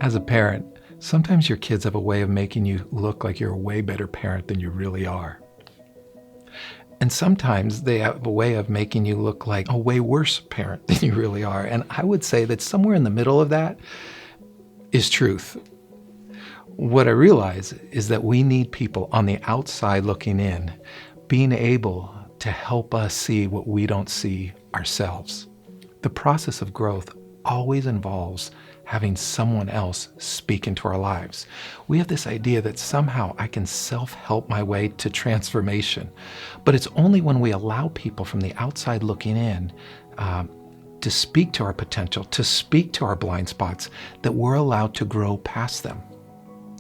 As a parent, sometimes your kids have a way of making you look like you're a way better parent than you really are. And sometimes they have a way of making you look like a way worse parent than you really are. And I would say that somewhere in the middle of that is truth. What I realize is that we need people on the outside looking in, being able to help us see what we don't see ourselves. The process of growth always involves having someone else speak into our lives. We have this idea that somehow I can self-help my way to transformation, but it's only when we allow people from the outside looking in to speak to our potential, to speak to our blind spots, that we're allowed to grow past them.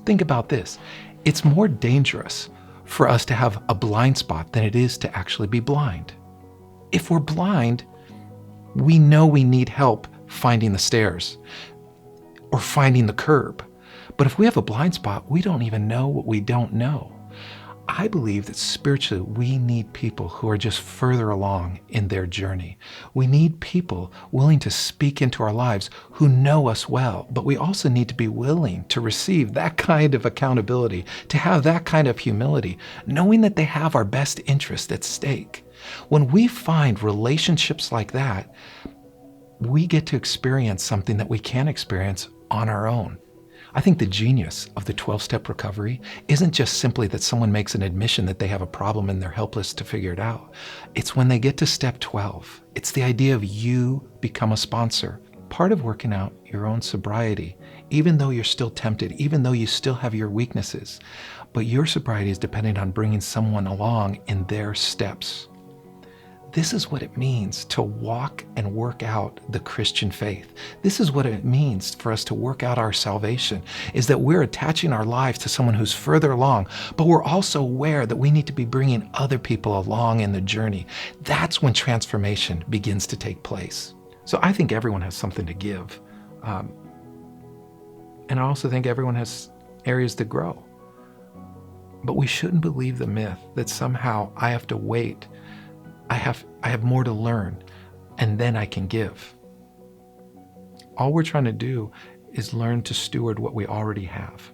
Think about this. It's more dangerous for us to have a blind spot than it is to actually be blind. If we're blind, we know we need help finding the stairs or finding the curb. But if we have a blind spot, we don't even know what we don't know. I believe that spiritually, we need people who are just further along in their journey. We need people willing to speak into our lives who know us well, but we also need to be willing to receive that kind of accountability, to have that kind of humility, knowing that they have our best interest at stake. When we find relationships like that, we get to experience something that we can't experience on our own. I think the genius of the 12-step recovery isn't just simply that someone makes an admission that they have a problem and they're helpless to figure it out. It's when they get to step 12. It's the idea of you become a sponsor. Part of working out your own sobriety, even though you're still tempted, even though you still have your weaknesses, but your sobriety is dependent on bringing someone along in their steps. This is what it means to walk and work out the Christian faith. This is what it means for us to work out our salvation, is that we're attaching our lives to someone who's further along, but we're also aware that we need to be bringing other people along in the journey. That's when transformation begins to take place. So I think everyone has something to give. And I also think everyone has areas to grow. But we shouldn't believe the myth that somehow I have to wait. I have more to learn, and then I can give. All we're trying to do is learn to steward what we already have.